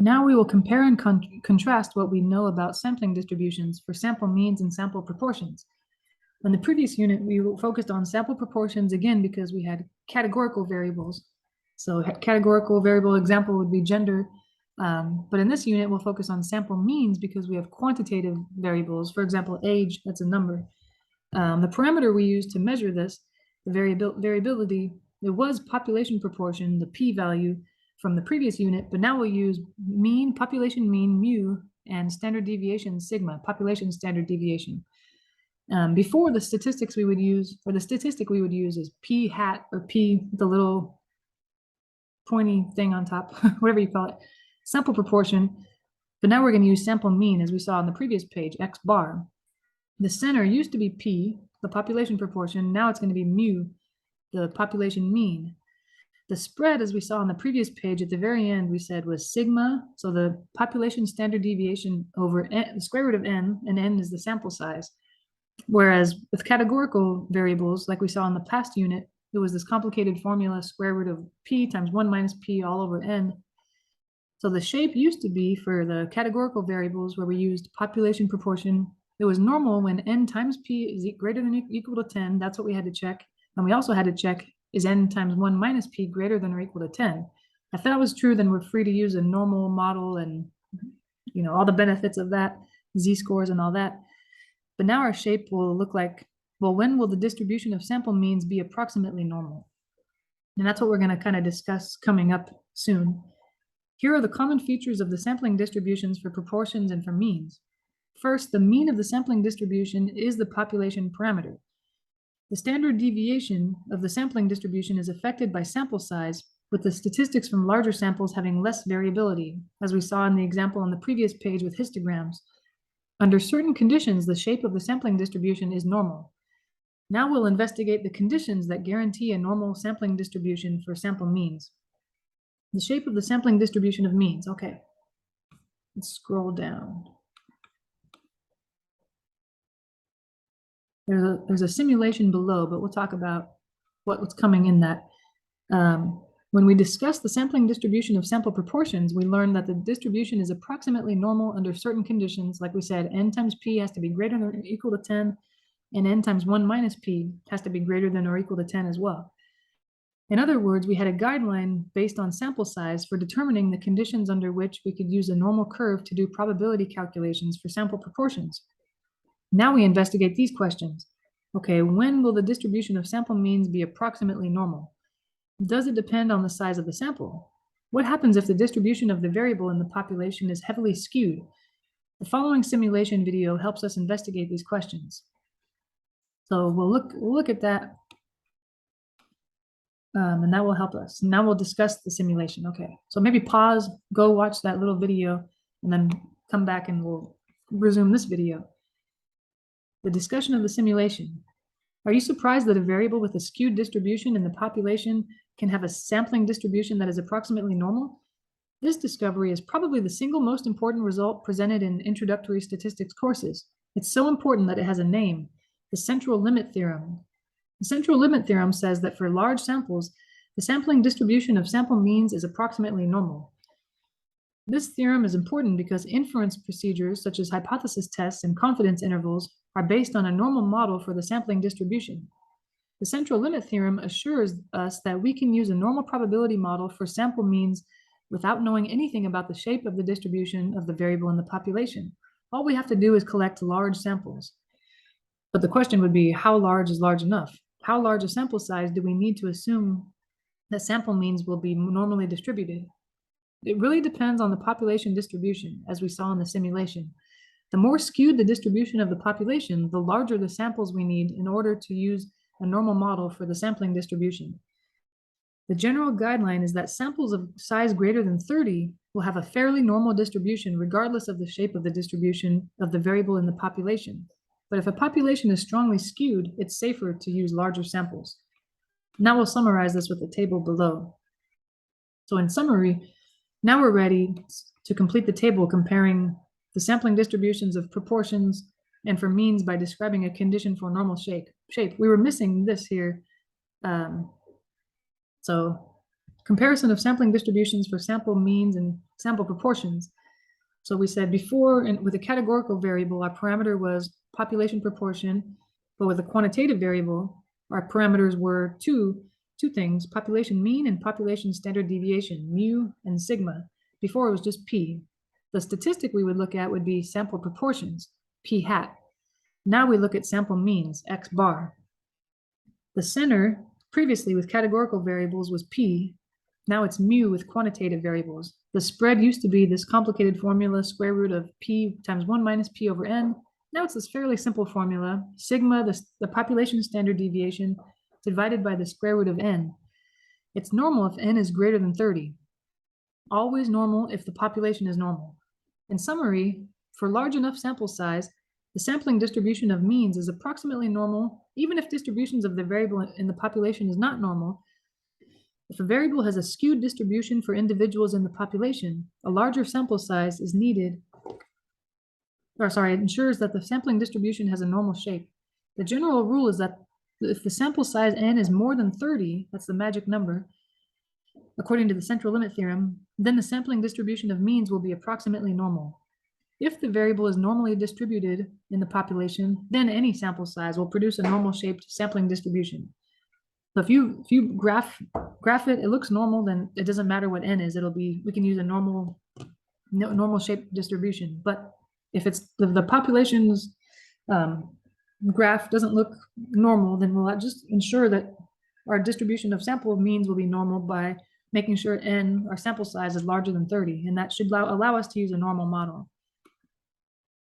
Now we will compare and contrast what we know about sampling distributions for sample means and sample proportions. In the previous unit, we focused on sample proportions again because we had categorical variables. So categorical variable example would be gender. But in this unit, we'll focus on sample means because we have quantitative variables. For example, age, that's a number. The parameter we use to measure this, the variability, it was population proportion, the p-value from the previous unit, but now we'll use mean, population mean, mu, and standard deviation, sigma, population standard deviation. Before, the statistics we would use, or the statistic we would use is p hat, or p, the little pointy thing on top, whatever you call it, sample proportion. But now we're going to use sample mean, as we saw on the previous page, x bar. The center used to be p, the population proportion. Now it's going to be mu, the population mean. The spread, as we saw on the previous page, at the very end, we said was sigma, so the population standard deviation over n, the square root of n, and n is the sample size. Whereas with categorical variables, like we saw in the past unit, it was this complicated formula, square root of p times 1 minus p all over n. So the shape used to be for the categorical variables where we used population proportion. It was normal when n times p is greater than or equal to 10. That's what we had to check. And we also had to check, is n times 1 minus p greater than or equal to 10? If that was true, then we're free to use a normal model and, you know, all the benefits of that, z-scores and all that. But now our shape will look like, well, when will the distribution of sample means be approximately normal? And that's what we're going to kind of discuss coming up soon. Here are the common features of the sampling distributions for proportions and for means. First, the mean of the sampling distribution is the population parameter. The standard deviation of the sampling distribution is affected by sample size, with the statistics from larger samples having less variability, as we saw in the example on the previous page with histograms. Under certain conditions, the shape of the sampling distribution is normal. Now we'll investigate the conditions that guarantee a normal sampling distribution for sample means. The shape of the sampling distribution of means. Okay, let's scroll down. There's a simulation below, but we'll talk about what's coming in that. When we discuss the sampling distribution of sample proportions, we learned that the distribution is approximately normal under certain conditions. Like we said, n times p has to be greater than or equal to 10, and n times 1 minus p has to be greater than or equal to 10 as well. In other words, we had a guideline based on sample size for determining the conditions under which we could use a normal curve to do probability calculations for sample proportions. Now we investigate these questions. Okay, when will the distribution of sample means be approximately normal? Does it depend on the size of the sample? What happens if the distribution of the variable in the population is heavily skewed? The following simulation video helps us investigate these questions. So we'll look at that, and that will help us. Now we'll discuss the simulation. Okay, so maybe pause, go watch that little video, and then come back and we'll resume this video. The discussion of the simulation. Are you surprised that a variable with a skewed distribution in the population can have a sampling distribution that is approximately normal? This discovery is probably the single most important result presented in introductory statistics courses. It's so important that it has a name, the central limit theorem. The central limit theorem says that for large samples, the sampling distribution of sample means is approximately normal. This theorem is important because inference procedures such as hypothesis tests and confidence intervals are based on a normal model for the sampling distribution. The central limit theorem assures us that we can use a normal probability model for sample means without knowing anything about the shape of the distribution of the variable in the population. All we have to do is collect large samples. But the question would be, how large is large enough? How large a sample size do we need to assume that sample means will be normally distributed? It really depends on the population distribution, as we saw in the simulation. The more skewed the distribution of the population, the larger the samples we need in order to use a normal model for the sampling distribution. The general guideline is that samples of size greater than 30 will have a fairly normal distribution regardless of the shape of the distribution of the variable in the population. But if a population is strongly skewed, it's safer to use larger samples. Now we'll summarize this with the table below. So in summary, now we're ready to complete the table comparing the sampling distributions of proportions and for means by describing a condition for normal shape. We were missing this here. So comparison of sampling distributions for sample means and sample proportions. So we said before, and with a categorical variable, our parameter was population proportion, but with a quantitative variable, our parameters were two things, population mean and population standard deviation, mu and sigma. Before it was just p. The statistic we would look at would be sample proportions, p hat. Now we look at sample means, x bar. The center, previously with categorical variables, was p. Now it's mu with quantitative variables. The spread used to be this complicated formula, square root of p times 1 minus p over n. Now it's this fairly simple formula, sigma, the population standard deviation, divided by the square root of n. It's normal if n is greater than 30. Always normal if the population is normal. In summary, for large enough sample size, the sampling distribution of means is approximately normal, even if distributions of the variable in the population is not normal. If a variable has a skewed distribution for individuals in the population, a larger sample size is needed, it ensures that the sampling distribution has a normal shape. The general rule is that if the sample size n is more than 30, that's the magic number, according to the central limit theorem, then the sampling distribution of means will be approximately normal. If the variable is normally distributed in the population, then any sample size will produce a normal shaped sampling distribution. So if you graph it, it looks normal, then it doesn't matter what n is. We can use a normal shaped distribution. But if it's the population's graph doesn't look normal, then we'll just ensure that our distribution of sample means will be normal by making sure n, our sample size, is larger than 30, and that should allow us to use a normal model.